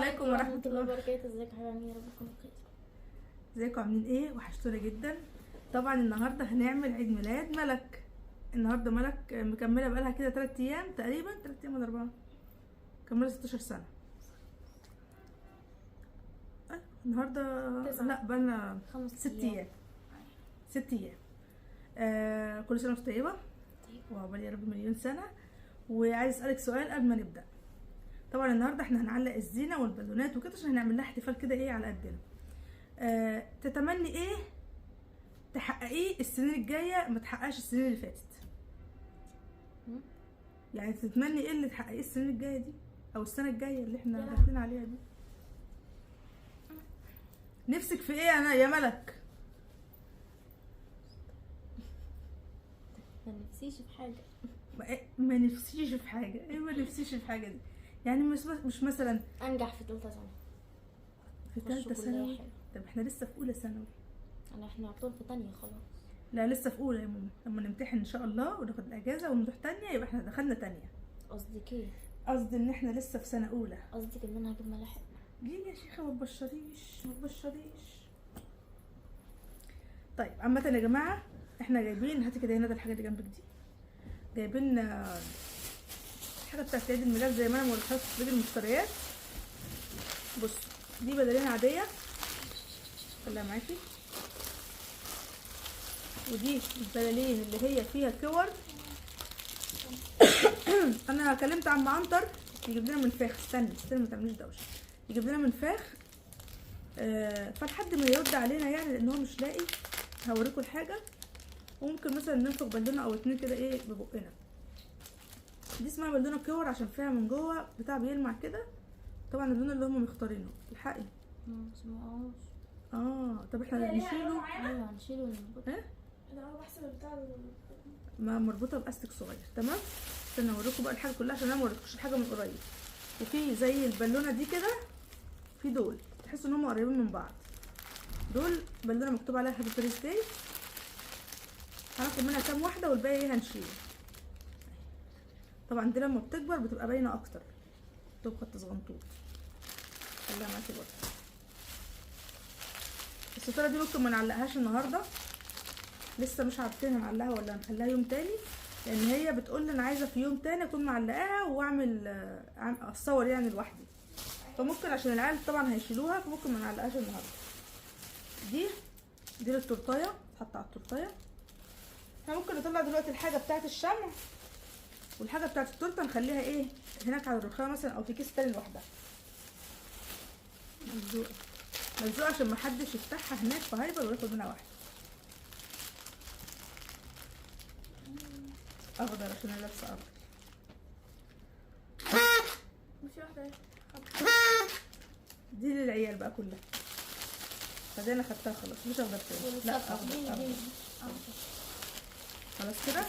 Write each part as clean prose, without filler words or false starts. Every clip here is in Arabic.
عليكم ورحمة الله وبركاته. ازيك يا حبايبي؟ يا رب تكونوا بخير. ازيكم عاملين ايه؟ وحشتونا جدا. طبعا النهارده هنعمل عيد ميلاد ملك. النهارده ملك مكمله بقالها كده 3 ايام تقريبا، 3 ايام ولا 4، مكمله 16 سنه. النهارده لا بقالنا 6 ايام. 6 ايام. كل سنه وانت طيبه وعقبال يا رب مليون سنه. وعايز اسالك سؤال قبل ما نبدا. طبعا النهارده احنا هنعلق الزينه والبالونات وكده عشان هنعمل لها احتفال كده ايه على قدنا. تتمني ايه تحققيه السنين الجايه ما تحققش السنين اللي فاتت؟ يعني تتمني ايه اللي تحققيه السنين الجايه دي او السنه الجايه اللي احنا داخلين عليها دي؟ نفسك في ايه انا يا ملك؟ ما نفسيش في حاجه. ما نفسيش في حاجه. ايه ما نفسيش في حاجه دي؟ يعني مش مثلا انجح في ثالثه ثانوي. في ثالثه ثانوي؟ طب احنا لسه في اولى ثانوي. احنا يعتبر في تانية خلاص. لا لسه في اولى يا ماما. لما نمتحن ان شاء الله وناخد الاجازه ونروح تانية يبقى احنا دخلنا تانية. قصدك ايه؟ قصدي ان احنا لسه في سنه اولى. قصدك ان انا هجيب ملاحق. ليه يا شيخه؟ ما تبشريش. طيب عامه يا جماعه احنا جايبين، هاتي كده هنا ده الحاجه اللي جنبك دي، جايبين الحاجه بتاعت عيد الميلاد زي ما انا موريتها في فيديو المشتريات. بصوا دي بدلين عاديه خليها معاكي، ودي البلالين اللي هي فيها كور. انا كلمت عم عنتر يجيب لنا منفاخ. استني ما تعمليش دوشه. يجيب لنا منفاخ فلحد ما يرد علينا يعني، لان هو مش لاقي. هوريكم الحاجه، وممكن مثلا ننفخ بالونه او 2 كده ايه ببقنا. دي اسمها بالونه كور عشان فيها من جوه بتاع بيلمع كده. طبعا اللون اللي هم مختارينه الحقي. طب احنا نشيله. ايوه هنشيله ونربطه. انا بحسب البتاع ما مربوطه باستك صغير. تمام. استنى اوريكم بقى الحاجه كلها عشان انا ما وريتكوش الحاجه من قريب. وفي زي البالونه دي كده، في دول تحسوا ان هم قريبين من بعض. دول بالونه مكتوب عليها هابي بيرث داي. هناخد منها كام واحده والباقي ايه هنشيله. طبعا دي لما بتكبر بتبقى باينه اكتر، بتبقى خط صغنطوط. خليها معاكي برضه. الستاره دي ممكن ما نعلقهاش النهارده، لسه مش عارفين هنعلقها ولا هنخليها يوم تاني، لان هي بتقول لي انا عايزه في يوم تاني اكون معلقاها واعمل اتصور يعني لوحدي. فممكن عشان العيال طبعا هيشيلوها فممكن ما نعلقهاش النهارده. دي للتورتايه، تحط على التورتايه. احنا ممكن نطلع دلوقتي الحاجه بتاعه الشمع والحاجه بتاعه التورته نخليها ايه هناك على الرخامه مثلا او في كيس تاني لوحدها ملزوقه عشان محدش يفتحها هناك فهيبقى وياخد منها واحده. اخضر عشان انا لابسه اخضر. مش واحده دي للعيال بقى كلها. فدي انا خدتها خلاص مش اخضر تاني. لا اخضر. خلاص كده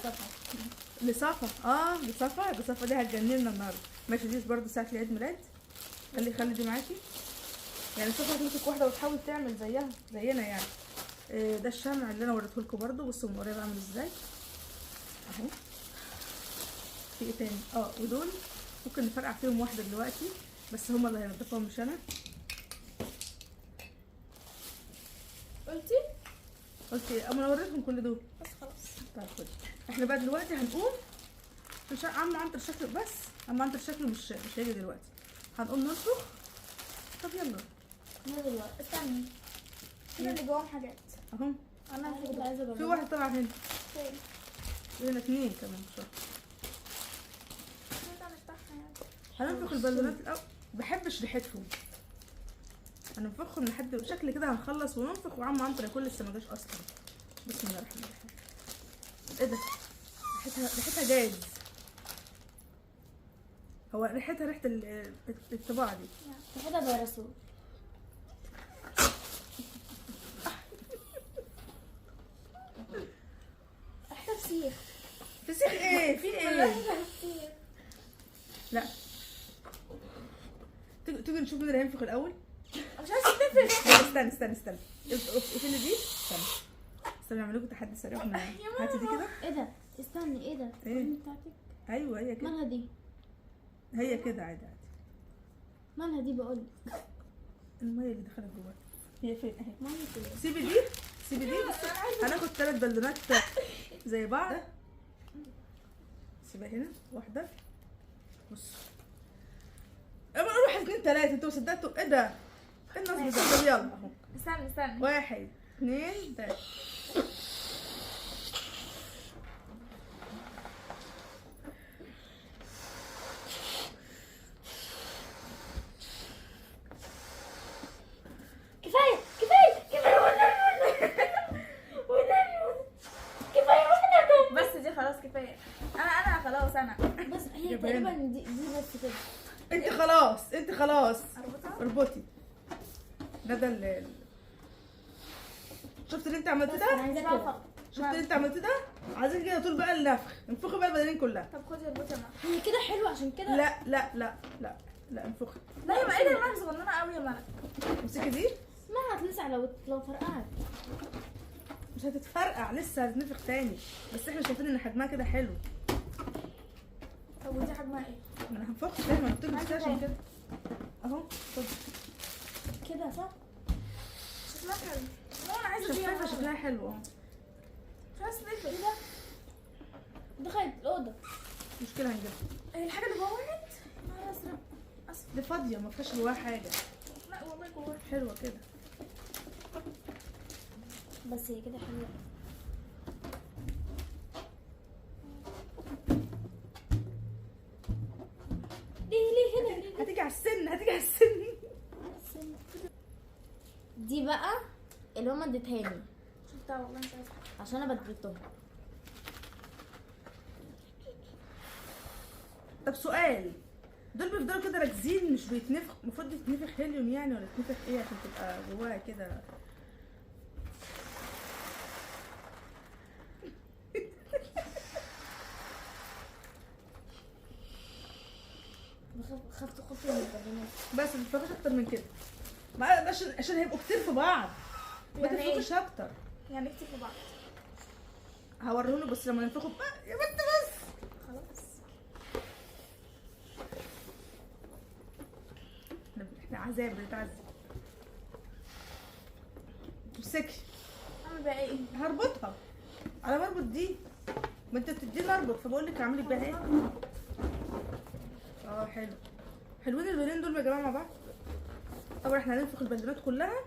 لصفا دي هتجنننا النهارده. ماشي. دي برضه ساعه العيد ميلاد. خلي دي معاكي. يعني صفا هتمسك واحده وتحاول تعمل زينا يعني. ده الشمع اللي انا وريته لكم برضه. بصوا من قريب عامل ازاي اهو. في ايه تاني؟ ودول ممكن نفرقع فيهم واحده دلوقتي بس هما اللي هينضفوها مش انا. قلتي اما انا وريتهم كل دول بس خلاص. طيب خدي. احنا بقى دلوقتي هنقوم عم عنتر شكله، بس عم عنتر شكله مش هيجي دلوقتي. هنقوم ننفخ. طب يلا دلوقتي استني كده اللي جواهم حاجات اهو. انا عايزه في واحد طبعا هنا فين؟ وهنا 2 كمان ان شاء الله. نفتحها يعني. هننفخ البالونات الاول. بحبش ريحتهم. هننفخهم لحد شكل كده هنخلص وننفخ وعم عنتر ياكل لسه ما جاش اصلا. بسم الله الرحمن الرحيم. ايه ده؟ ريحتها جاز. هو ريحه الطباعه دي. ريحتها بيرسول. ريحتها فسيخ. فسيخ ايه؟ في ايه؟ لا تيجي نشوف مين اللي هينفخ الاول. مش عايزه تنفخ. استني اقفلي دي. استني اعمل لكم تحدي سريع. هاتي دي كده. ايه ده؟ استني ايه ده؟ ايه بتاعتك؟ ايوه هي كده. مالها دي؟ هي كده عادي. مالها دي بقول؟ الميه اللي دخلت جواها هي فين اهي. مالها كده؟ سيبي دي، سيبي دي. بس هناخد 3 بالونات زي بعض. سيبها هنا واحده. بص اما نروح 2 3 انتوا صدقتوا ايه ده؟ ايه النصب ده؟ طب يلا اهو. استنى 1 2 3. كفايه والنبي كفايه واحنا بس دي خلاص كفايه. انا خلاص انا بس هي جبانة. تقريبا دي بس كده. انت خلاص اربطها. اربطي. ده ال شفت اللي انت عملته بس انا ده؟ عايزه كده. شفت اللي انت عملته ده؟ عايزين كده طول بقى النفخ، انفخي بقى البدنين كلها. طب خدي اربطها معايا. هي كده حلوه عشان كده. لا انفخي. لا يا ايه ده مالك صغننه قوي يا مالك. امسكي دي. ما هتلسع لو فرقعت. مش هتتفرقع لسه هتنفخ تاني، بس احنا شايفين ان حجمها كده حلو. طب ودي حجمها ايه؟ ما انا هنفخ تاني، ما انا قلت لك عايزة عشان تاني. كده. اهو خد. كده صح؟ شكلها حلو. لا انا عايزه دي. شفافه شكلها حلو اهو. مش عايزه سنيفر. ايه ده؟ دخلت الاوضه. مشكله هنجيبها. هي الحاجه اللي جوه وقعت. نهار ازرق. اسف. دي فاضيه ما فيهاش جواها حاجه. لا والله جوه. حلوه كده. بس هي كده حلوه. ليه هنا ليه؟ هتيجي على السن. دي بقى اللي هما اديتهاني شفتها والله مش عارفه. عشان انا بدلتهم. طب سؤال، دول بيفضلوا كده راكزين مش بيتنفخ؟ المفروض يتنفخ هيليوم يعني ولا يتنفخ ايه عشان تبقى جواها كده؟ خفت خفت من البنات. بس ما تنفخش اكتر من كده بقى عشان هيبقوا كتير في بعض. ما يعني ايه؟ تنفخش اكتر. يعني كتير في بعض. هوريهولك بس لما ننفخوا بقى يا بنت بس. خلاص. احنا عذاب بنتعذب. امسكي. اعمل بقى ايه؟ هربطها على مربط دي. ما انت بتديني اربط فبقول لك اعملي بيها ايه. اه حلو. حلوين البالين دول يا جماعه مع بعض. طبعا احنا هننفخ البالونات كلها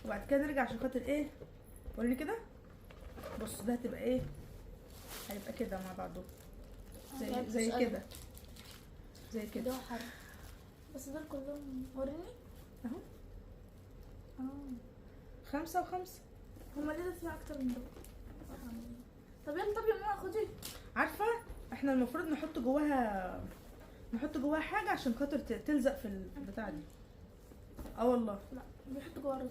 وبعد كده نرجع عشان خاطر ايه. وريني كده. بص ده هتبقى ايه. هيبقى كده مع بعضه زي كده. زي كده. ده حر. بس دول كلهم وريني. اهو اه 5 و5. هما ليه فيها اكتر من دول؟ طب يلا طب يا ماما خدي. عارفه احنا المفروض نحط جواها حاجه عشان خاطر تلزق في البتاع دي. اه والله. لا بيحطوا جوه رز.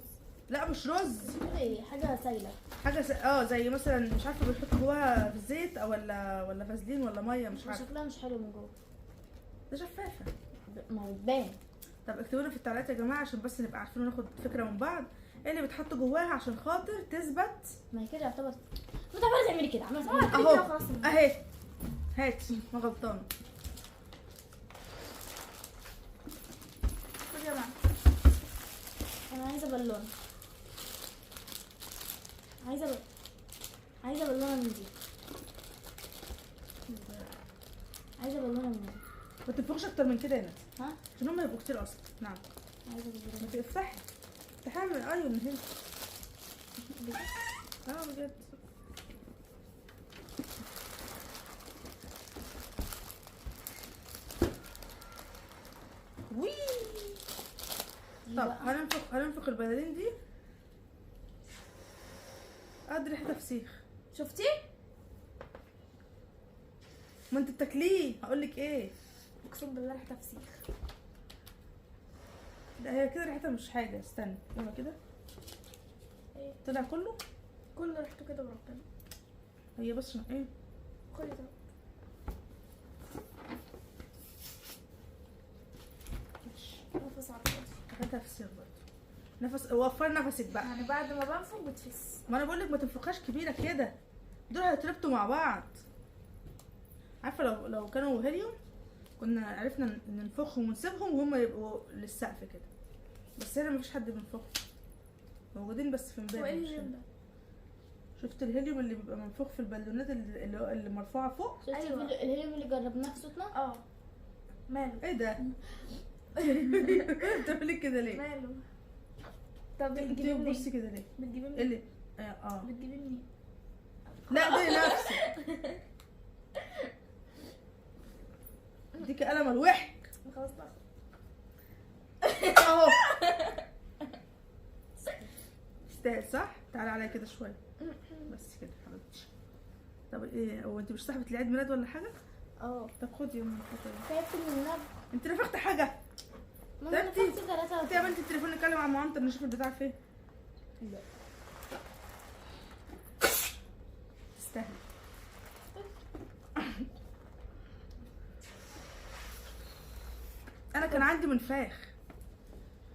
لا مش رز. ايه حاجه سايله. حاجه زي مثلا مش عارفه بيحطوا جواها في زيت او ولا فازلين ولا ميه مش عارفه. شكلها مش حلو من جوه. ده شفافه. ما هو بتبان. طب اكتبوا لنا في التعليقات يا جماعه عشان بس نبقى عارفين وناخد فكره من بعض ايه اللي بتحط جواها عشان خاطر تثبت. ما هي كده يعتبر. ما تعملي تعملي كده عملت كده. اهو اهي. هاتي ما غلطانه. خدي يا ماما. انا عايزه بالونه. عايزه بالونه من دي. عايزه بالونه من دي. ما تنفخش اكتر من كده يا ناس ها؟ عشان هم يبقوا كتير اصلا. نعم. عايزه بالونه. ما تفتحي. افتحيها من ايوه من هنا. بجد. وي. دي طب بقى. هننفخ البلالين دي. قد ريحتها فسيخ. شفتي؟ ما انت بتاكليه هقولك ايه. اقسم بالله ريحتها فسيخ. ده هي كده ريحتها مش حاجه. استنى يلا كده. ايه؟ طلع كله. كل ريحته كده وربنا. هي بس عشان ايه. خدي ده. نفس على الفاضي. ريحتها فسيخ برضه. وفر نفسك بقى. يعني بعد ما بنفخ بتفس. ما انا بقولك ما تنفخهاش كبيره كده. دول هيتربطوا مع بعض. عارفه لو كانوا هيليوم كنا عرفنا ننفخهم ونسيبهم وهم يبقوا للسقف كده، بس هنا مفيش حد بينفخهم، موجودين بس في هو امبارح. ايه مش الهيليوم هنا. ده؟ شفت الهيليوم اللي بيبقى منفوخ في البالونات اللي مرفوعه فوق؟ شفتي أيوة. الهيليوم اللي جربناه في صوتنا؟ اه ماله؟ ايه ده؟ بتعملي كده ليه؟ ماله؟ طب انت بتجيبيه بتبصي منين؟ كده ليه؟ بتجيبيه ايه منين؟ اللي بتجيبيه منين؟ لا دي نفسك اديك قلم الوحك خلاص بقى. اهو. يستاهل صح؟ تعالى عليا كده شويه بس كده حبيبتي. طب ايه، هو انت مش صاحبة العيد ميلاد ولا حاجه؟ اه طب خدي يا ماما خدي. تعبت من النبض. انت نفخت حاجه؟ ماما انا تعبتي؟ نفختي 3 انت يا بنتي التليفون نتكلم عن مامتك نشوف البتاع فين. لا تستاهل. انا كان عندي منفاخ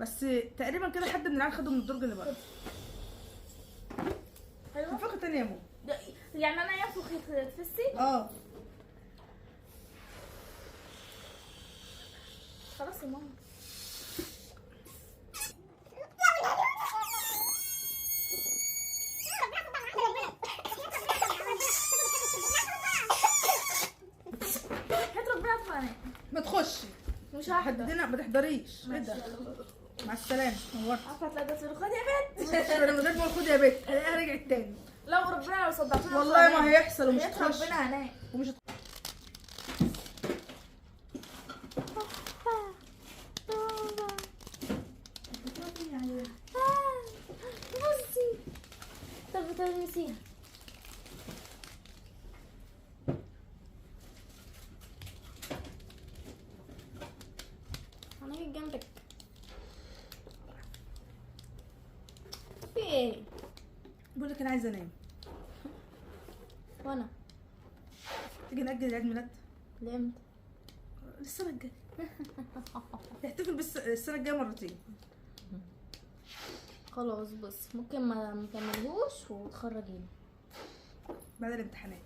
بس تقريبا كده حد من العيال خده من الدرج اللي بره. حلوة؟ منفخه تانية يا ماما. يعني انا ينفخ يتفسي؟ اه خلاص يا ماما. هات ربنا اتفقنا. ما تخشي مش هحضر. حددنا ما تحضريش. ايه ده؟ مع السلامه نورت. عارفه هتلاقي ده تقول خد يا بنت. انا من غير ما خد يا بنت هلاقيها رجعت تاني. لو ربنا لو صدعتونا والله ما هيحصل ومش هيت هتخش ربنا هناك. ومش بصي. طب بتلمسيها. انا هيك جنبك. في ايه؟ بقول لك انا عايزه انام. وانا تيجي نأجل عيد ميلاد لمت. السنه الجايه. نحتفل بس السنه الجايه مرتين. خلاص بص ممكن ما نكملهوش وتخرجينا. بعد الامتحانات.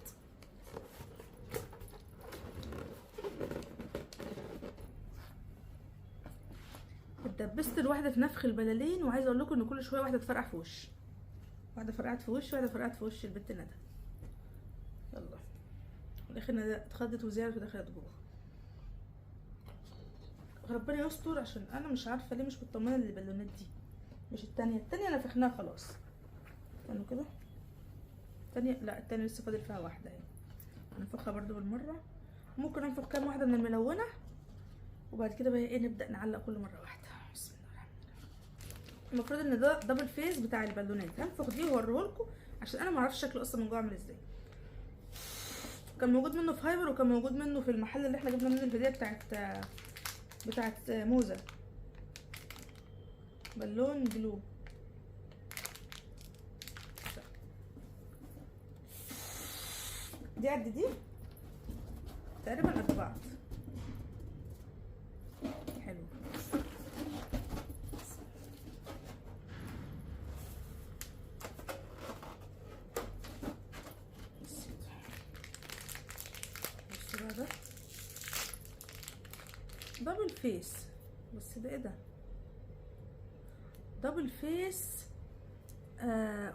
اتدبست الواحده في نفخ البلالين وعايزه اقول لكم ان كل شويه واحده تفرقع في وشي. واحده فرقعت في وشي واحده فرقعت في وش البنت ندى. يلا في الاخر ندى اتخضت وزعلت ودخلت جوه. ربنا يستر عشان انا مش عارفه ليه مش مطمنه للبالونات دي. مش التانية نفخناها خلاص. استنوا كده. التانية لا التانية لسه فاضل فيها واحدة اهي. هننفخها برضو بالمرة. ممكن انفخ كام واحدة من الملونة وبعد كده بقى ايه نبدأ نعلق كل مرة واحدة. بسم الله الرحمن الرحيم. المفروض ان ده دبل فيس بتاع البالونات. هنفخ دي وهوريهولكم عشان انا معرفش شكله اصلا من جوه عامل ازاي. كان موجود منه في هايبر وكان موجود منه في المحل اللي احنا جبنا منه الهدية بتاعت موزة. بالون جلو. دي قد دي تقريبا قد بعض. حلو. بص بقى ده دبل فيس. بس ده ايه ده؟ دبل فيس.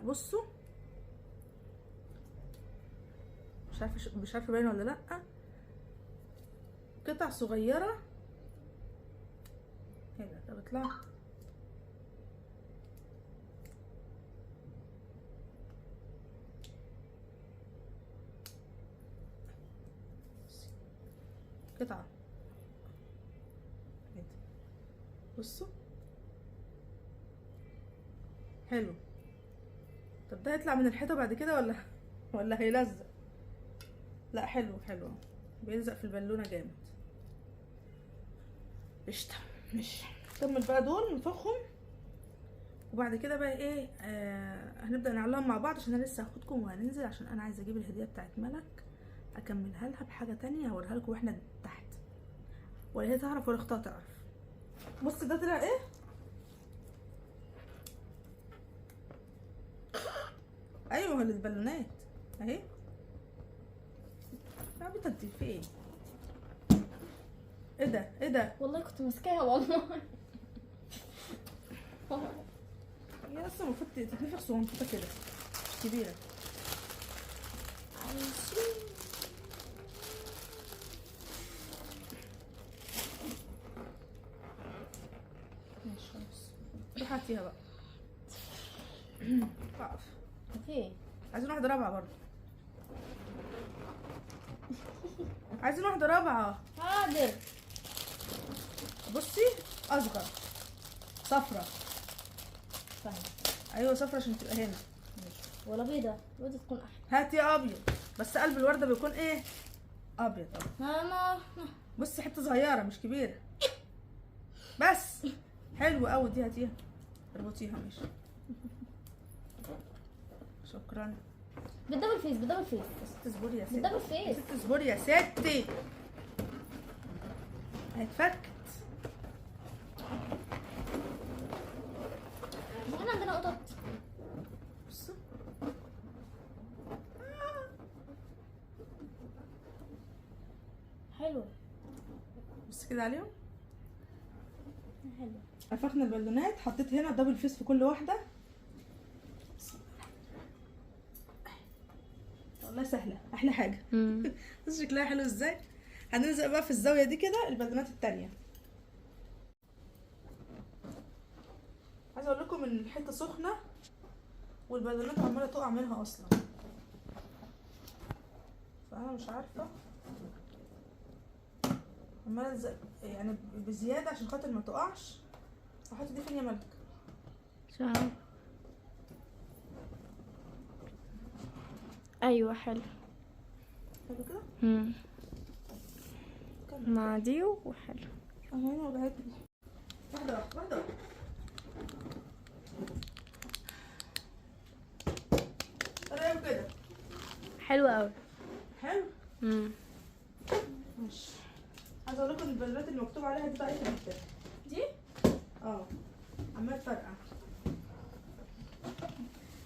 بصوا مش عارفه باين ولا لا. قطع صغيره. ايه ده؟ طب اطلع. قطعه. ايه ده؟ بصوا حلو. طب ده هيطلع من الحيطه بعد كده ولا هيلزق؟ لا حلو بيلزق في البالونه جامد. قشطه. ماشي نكمل بقى دول ننفخهم وبعد كده بقى ايه هنبدا نعلقهم مع بعض عشان انا لسه هاخدكم وهننزل عشان انا عايزه اجيب الهديه بتاعت ملك اكملها لها بحاجه تانية هوريها لكم واحنا تحت ولا هي تعرف ولا اختها تعرف. بص ده طلع ايه. ايوه هو للبالونات اهي. عبيطه انت في ايه؟ ايه ده ايه ده؟ والله كنت ماسكاها والله. هي اصلا المفروض تتنفخ صغنطوطه كده مش كبيره. عايشين. ماشي خلاص، روح هاتيها بقى. اقف. اوكي. عايزين واحده رابعه برضه. عايزين واحده رابعه. حاضر. بصي اصغر، صفرة. فاهمة. ايوه صفرة عشان تبقى هنا. ولا بيضة، بيضة تكون احلى. هاتي ابيض، بس قلب الورده بيكون ايه؟ ابيض. ماما. بصي حته صغيره مش كبيره بس. حلوه قوي دي، هاتيها اربطيها. ماشي شكرا. بالدبل فيس بالدبل فيس. يا ست اصبري يا ست. بالدبل يا فيس. ست اصبري يا ستي، هيتفكت. احنا عندنا قطط. بصوا حلو. بص كده عليهم. حلو. نفخنا البالونات، حطيت هنا دبل فيس في كل واحده. والله سهله، احلى حاجه. بص شكلها حلو ازاي. هنلزق بقى في الزاويه دي كده البالونات التانية. عايزه اقول لكم ان الحته سخنه والبالونات عماله تقع منها اصلا، فانا مش عارفه عماله الزق يعني بزياده عشان خاطر ما تقعش. احط دي فين يا ملك؟ مش عارفة. ايوه حلو. حلو كده. مع دي وحلو. انا هنا وجعتني. واحده واحده واحده. قريب كده. حلو قوي. حلو. ماشي. عايزه اقول لكم ان البلالات اللي مكتوب عليها دي ضعيفه جدا. دي عمال فرقع.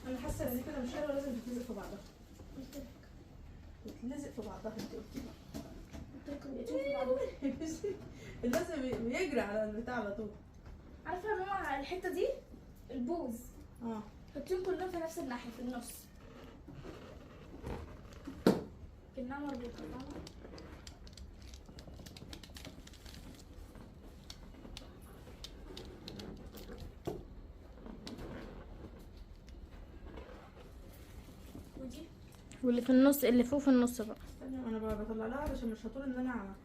انا حاسه ان دي كده مش حلوه، لازم تتلزق في بعضها. تتلزق في بعضها انت قلتي. اللزق بيجري على البتاع على طول. عارفه يا ماما الحته دي البوز اه حطيهم كلهم في نفس الناحيه في النص كأنها مربوطه، فاهمه؟ ودي واللي في النص، اللي فوق في النص بقى. استني انا بقى بطلع لها علشان مش هطول ان انا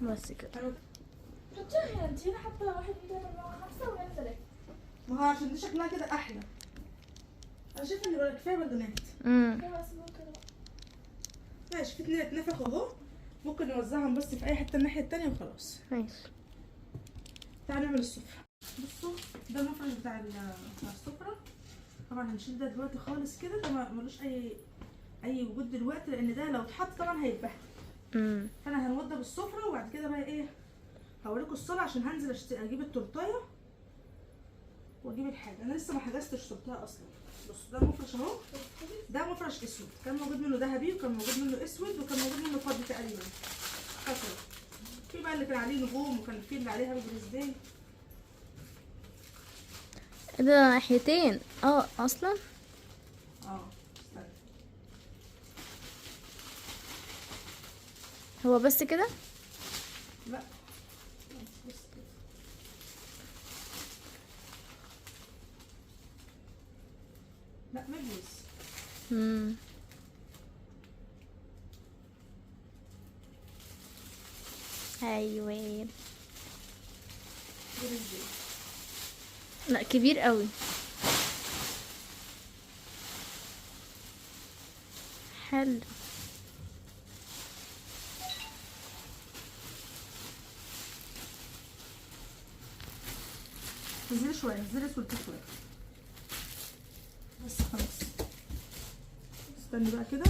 بس كده. حطيها هنا. انت هنا حاطه 1 2 3 4 5 وهنا 3. ما هو عشان دي شكلها كده احلى. انا شايفه ان كفايه بالونات. خلاص ممكن بقى. ماشي، في اتنين اتنفخوا اهو، ممكن نوزعهم بس في اي حته الناحيه التانيه وخلاص. ماشي. تعالى نعمل السفره. بصوا ده المفرش بتاع السفره. طبعا هنشيل ده دلوقتي خالص كده، ده ملوش اي وجود دلوقتي، لان ده لو اتحط طبعا هيتبهدل. فانا هنوضب السفره وبعد كده بقى ايه هوريكم الصاله، عشان هنزل اجيب التورتايه واجيب الحاجه. انا لسه ما حجزتش تورتايه اصلا. بصوا ده المفرش اهو، ده مفرش اسود، كان موجود منه ذهبي وكان موجود منه اسود وكان موجود منه فضي تقريبا. فاكره في بقى اللي كان عليه نجوم وكان في اللي عليها بريزداي. ده ناحيتين اصلا. استنى. هو بس كده؟ لا بص كده. لا مجلس. ايوه. بريزداي. لا كبير قوي. حلو. نزلي شويه، نزلي اسود شويه بس خلاص. استني بقى كده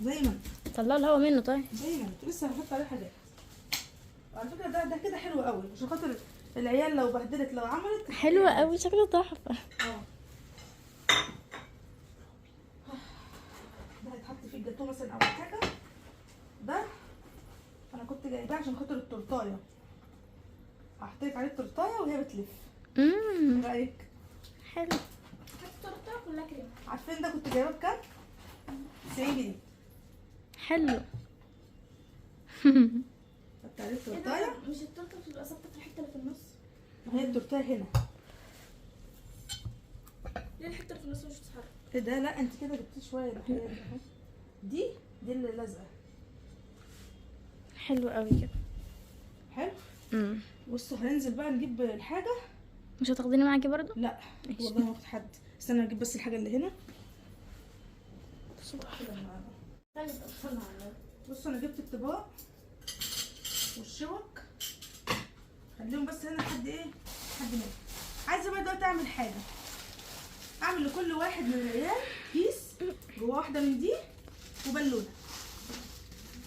زي ما انت. طلع الهوا منه. طيب زي ما انت، لسه هحط عليه حاجات. على فكره ده كده حلو قوي، عشان خاطر العيال لو بهدلت لو عملت. حلوة قوي، شكله تحفة. ده هيتحط حطيته مثلا او حاجه. ده انا كنت جايباه عشان خاطر التورتايه، هحطلك عليه التورتايه وهي بتلف. ايه رايك؟ حلو. التورته كلها كريمه. عارفين ده كنت جايباه بكام؟ 90 جنيه. حلو. حط عليه ايه التورتايه. ده؟ مش التورته بتبقى ثابته في الحته اللي في النص؟ وهي التورتايه هنا. ليه الحته اللي في النص مش بتتحرك؟ ايه ده؟ لا انت كده جبتي شويه الحاجات دي اهو. دي اللي لازقه. حلو قوي كده. حلو. بصوا هننزل بقى نجيب الحاجه. مش هتاخديني معاكي برضو؟ لا ماشي. والله ما اخد حد. استنى اجيب بس الحاجه اللي هنا. استنى استنى على بصوا انا جبت الطباق والشوك، خليهم بس هنا لحد ايه؟ لحد ما عايزه بقى دلوقتي اعمل حاجه. اعمل لكل واحد من العيال كيس جوه واحده من دي وبالونه.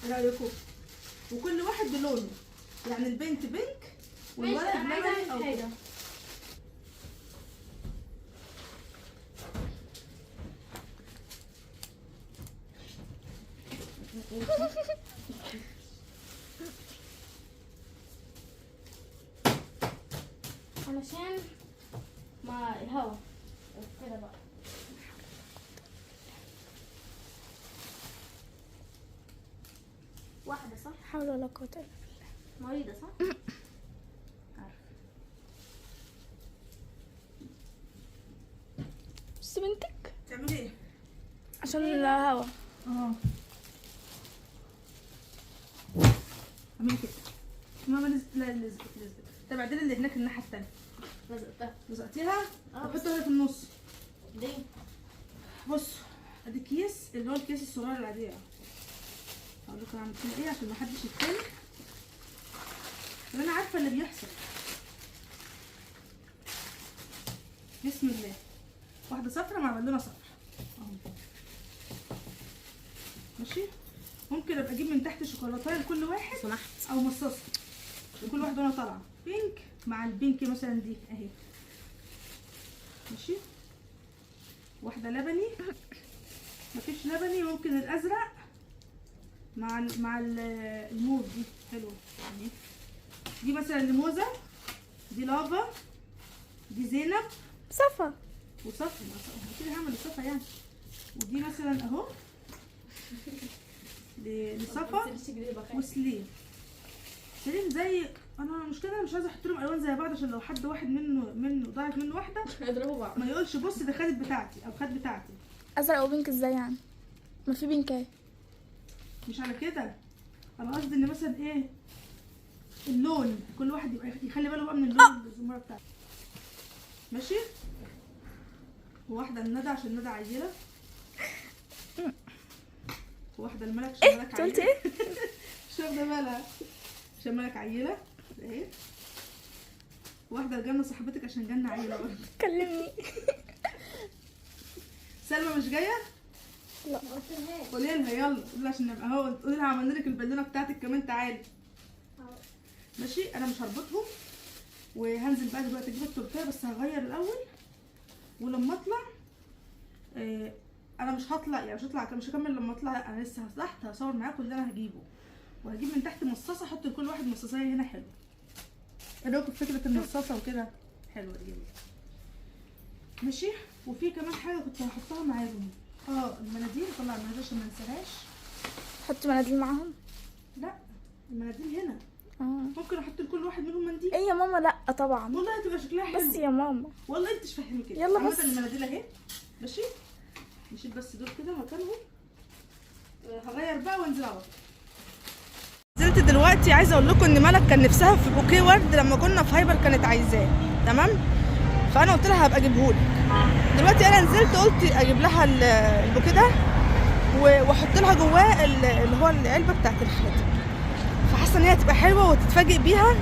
ايه رايكم؟ وكل واحد بلونه، يعني البنت بينك والولد ماشي. انا عايزه لبني اعمل أو حاجه. علشان مع الهوا كده بقى. واحدة صح؟ حول ولا قوة الا مريضة صح؟ بس بنتك تعملي ايه؟ عشان الهوا. اعملي كده. ماما لا لزقت. طب اعدلي اللي هناك الناحيه التانيه. لزقتها. لزقتيها؟ اه. حطيها هنا في النص. ليه؟ بصوا ادي كيس اللي هو الكيس الصغير العاديه. هقول لكم اعمل فيها ايه عشان ما حدش يتخانق. انا عارفه اللي بيحصل. بسم الله. واحده صفرا مع بالونه صفرا اهو. ماشي. ممكن ابقى اجيب من تحت شوكولاته لكل واحد سمحت. او مصاصه لكل واحد وانا طالعه. بينك مع البينك مثلا دي اهي. ماشي. واحده لبني. مفيش لبني ممكن الازرق مع الموز دي حلوه يعني. دي مثلا لموزه، دي لافا، دي زينب صفا وصفا. كده هعمل الصفا يعني. ودي مثلا اهو لصفا وسليم. سليم زي انا مشكله مش عايزه احط لهم الوان زي بعض عشان لو حد واحد منه ضاعت منه واحده هيضربوا بعض. ما يقولش بص ده خدت بتاعتي او خد بتاعتي. ازرق وبينك ازاي يعني؟ ما في بينكايه. مش على كده، انا قصدي ان مثلا ايه اللون كل واحد يبقى يخلي باله بقى من اللون الزمره بتاعته. ماشي. وواحده الندى عشان ندى عيله. وواحده الملك عشان ملك عيله. قلت ايه؟ مش واخده بالها عشان ملك عيله اهي. واحده الجنه صاحبتك عشان جنه عيله برضه. كلمني. سلمى مش جايه؟ لا قولي لها يلا، قولي لها عشان نبقى اهو. قولي لها عملنا لك البالونه بتاعتك كمان تعالي. ماشي. انا مش هربطهم وهنزل بقى دلوقتي اجيب التورتيه بس هغير الاول. ولما اطلع انا مش هطلع يعني مش هكمل لما اطلع. انا لسه تحت هصور معاكم اللي انا هجيبه وهجيب من تحت مصاصه احط لكل واحد مصاصيه هنا. حلو. ايه رايكم في فكره المصاصه وكده؟ حلوه دي جميله. ماشي. وفي كمان حاجه كنت هحطها معاهم. المناديل. طلع المناديل عشان ما ننساهاش. حط مناديل معاهم. لا المناديل هنا. اه ممكن احط لكل واحد منهم منديل. ايه يا ماما؟ لا طبعا. والله هتبقى شكلها حلو. بس يا ماما والله انت مش فاهمه كده. يلا عامة بس. المناديل اهي. ماشي. نشيل بس دول كده مكانهم. هغير بقى وانزل على طول. نزلت دلوقتي عايزه اقول لكم ان ملك كان نفسها في بوكيه ورد لما كنا في هايبر كانت عايزاه. تمام. فانا قلت لها هبقى اجيبهولك. دلوقتي انا نزلت قلت اجيب لها البوكيه ده واحط لها جواه اللي هو العلبه بتاعت الخاتم. فحاسه ان هي هتبقى حلوه وتتفاجئ بيها.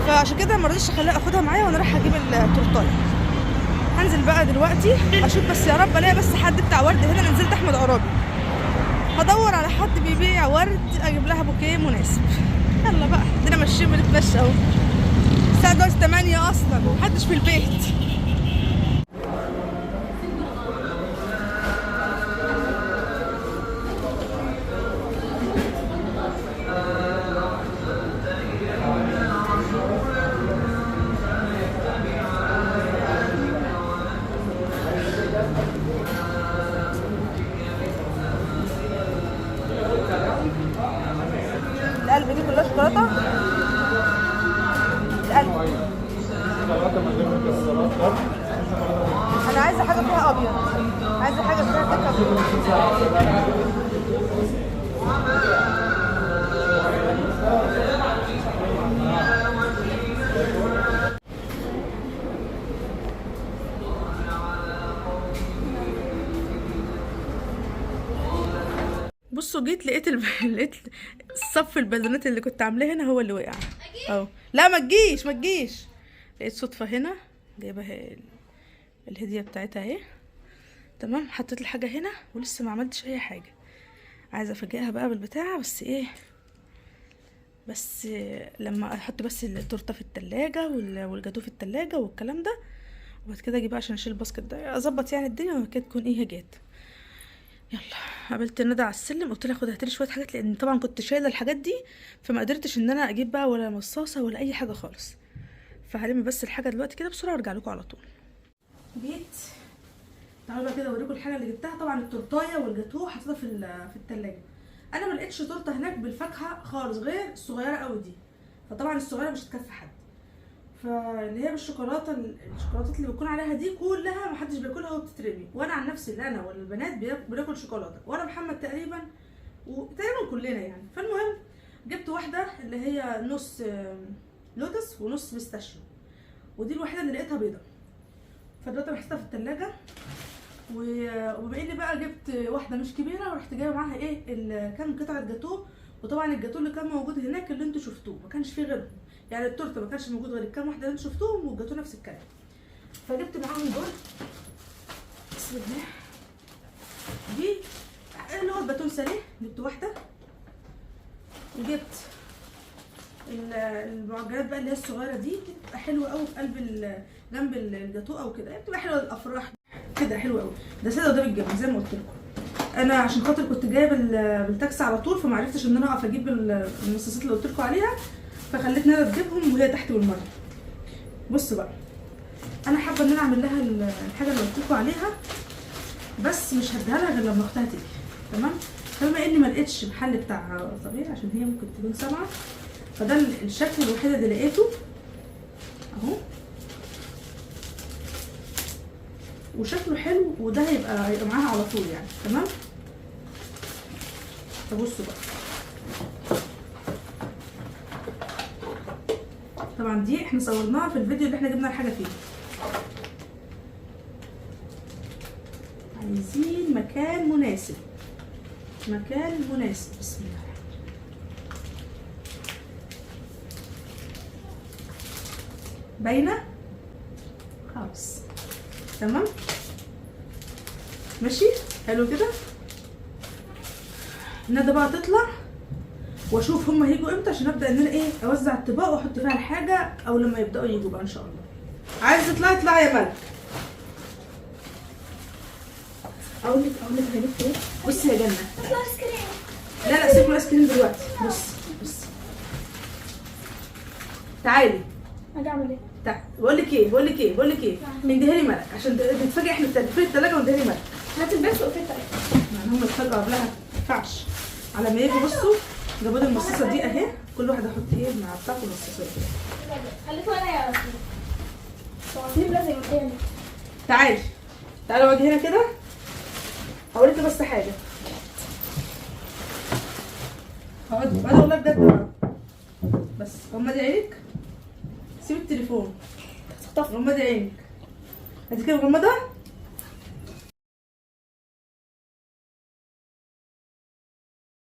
فعشان كده ما رضيتش اخليها اخدها معايا وانا رايحه اجيب التورتايه. هنزل بقى دلوقتي اشوف بس يا رب الاقي بس حد بتاع ورد هنا. انا نزلت احمد عرابي هدور على حد بيبيع ورد اجيب لها بوكيه مناسب. يلا بقى عندنا ماشيين بنتمشى اهو. الساعه دلوقتي 8 اصلا محدش في البيت. القلب دي كلها شوكولاته. القلب انا عايزه حاجه فيها ابيض، عايزه حاجه فيها تكه. بصوا جيت لقيت لقيت صف البالونات اللي كنت عاملاه هنا هو اللي وقع اهو. لا ما تجيش ما تجيش. لقيت صدفه هنا جايبه الهديه بتاعتها اهي. تمام. حطيت الحاجه هنا ولسه ما عملتش اي حاجه. عايزه افاجئها بقى بالبتاع بس ايه، بس لما احط بس التورته في التلاجة والجاتوه في التلاجة والكلام ده، وبعد كده اجي بقى عشان اشيل الباسكت ده اظبط يعني الدنيا، وبعد كده تكون ايه جات. يلا قابلت ندى على السلم، قلت لها خد هاتلي شويه حاجات، لان طبعا كنت شايله الحاجات دي فما قدرتش ان انا اجيب بقى ولا مصاصه ولا اي حاجه خالص. فهلم بس الحاجه دلوقتي كده بسرعه وارجع لكم على طول. جيت تعالوا بقى كده اوريكم الحاجه اللي جبتها. طبعا التورتايه والجاتوه حطيتها في التلاجة. انا ما لقيتش تورته هناك بالفاكهه خالص غير الصغيره قوي دي، فطبعا الصغيره مش هتكفي حد. فاللي هي بالشوكولاته، الشوكولاتات اللي بتكون عليها دي كلها ما حدش بياكلها وبتترمي، وانا عن نفسي اللي انا ولا البنات بناكل شوكولاته، وانا محمد تقريبا وتقريبا كلنا يعني. فالمهم جبت واحده اللي هي نص لوتس ونص بيستاشيو، ودي الوحيده اللي لقيتها بيضه. فدلوقتي حطيتها في التلاجة. وبما اني بقى جبت واحده مش كبيره ورحت جايبه معاها ايه كام قطعه جاتوه. وطبعا الجاتوه اللي كان موجود هناك اللي انتوا شفتوه ما كانش فيه غيرهم، يعني التورته ما كانش موجود غير الكام واحده اللي انتوا شفتوهم، والجاتوه نفس الكلام. فجبت معاهم دول بسم الله. دي اللي هو الباتون ساليه، جبت واحده. وجبت المعجنات بقى اللي هي الصغيره دي، بتبقى حلوه قوي في قلب جنب الجاتوه او كده، بتبقى حلوه للافراح كده، حلوه قوي. ده ساده وده بالجبن زي ما قلت لكم. انا عشان خاطر كنت جايبه بالتاكسي على طول، فما عرفتش ان انا اقف اجيب المصاصات اللي قلت لكم عليها، فخليت ندى تجيبهم وهي تحت بالمره. بصوا بقى انا حابه ان انا اعمل لها الحاجه اللي قلت لكم عليها، بس مش هديها لها غير لما اختها تيجي. تمام. فبما اني ما لقيتش محل بتاع طبيعي عشان هي ممكن تكون سامعه، فده الشكل الوحيد اللي لقيته اهو، وشكله حلو، وده هيبقى معاها على طول يعني. تمام. فبصوا بقى طبعا دي احنا صورناها في الفيديو اللي احنا جبنا الحاجه فيه. عايزين مكان مناسب، مكان مناسب. بسم الله. باينه خلاص. تمام ماشي حلو كده. ندى بقى تطلع واشوف هما هيجوا امتى عشان ابدا ان انا ايه اوزع الطباق واحط فيها الحاجه، او لما يبداوا يجوا بقى ان شاء الله. عايزه تطلعي اطلعي يا ملك. اقول لك انا جبت ايه. بصي يا جنه، اطلع ايس كريم. لا سيبوا الايس كريم دلوقتي. بصي تعالي. اجي اعمل ايه؟ بقول لك ايه نديها لي ملك عشان تتفاجئي. احنا في الثلاجه ونديها لي ملك. هات البس وقفت يعني هم اتفاجئوا قبلها ما ينفعش. على ما يجوا بصوا جابوا لي المصاصه دي اهي، كل واحده احط ايه مع بتاعته المصاصات. خليكوا انا يا طماطم لازم قدامي. تعالي واجي هنا كده هوريكي بس حاجه. اقعدي والله بجد. بس غمضي عينك، سيبي التليفون، غمضي عينك. انت كده مغمضه.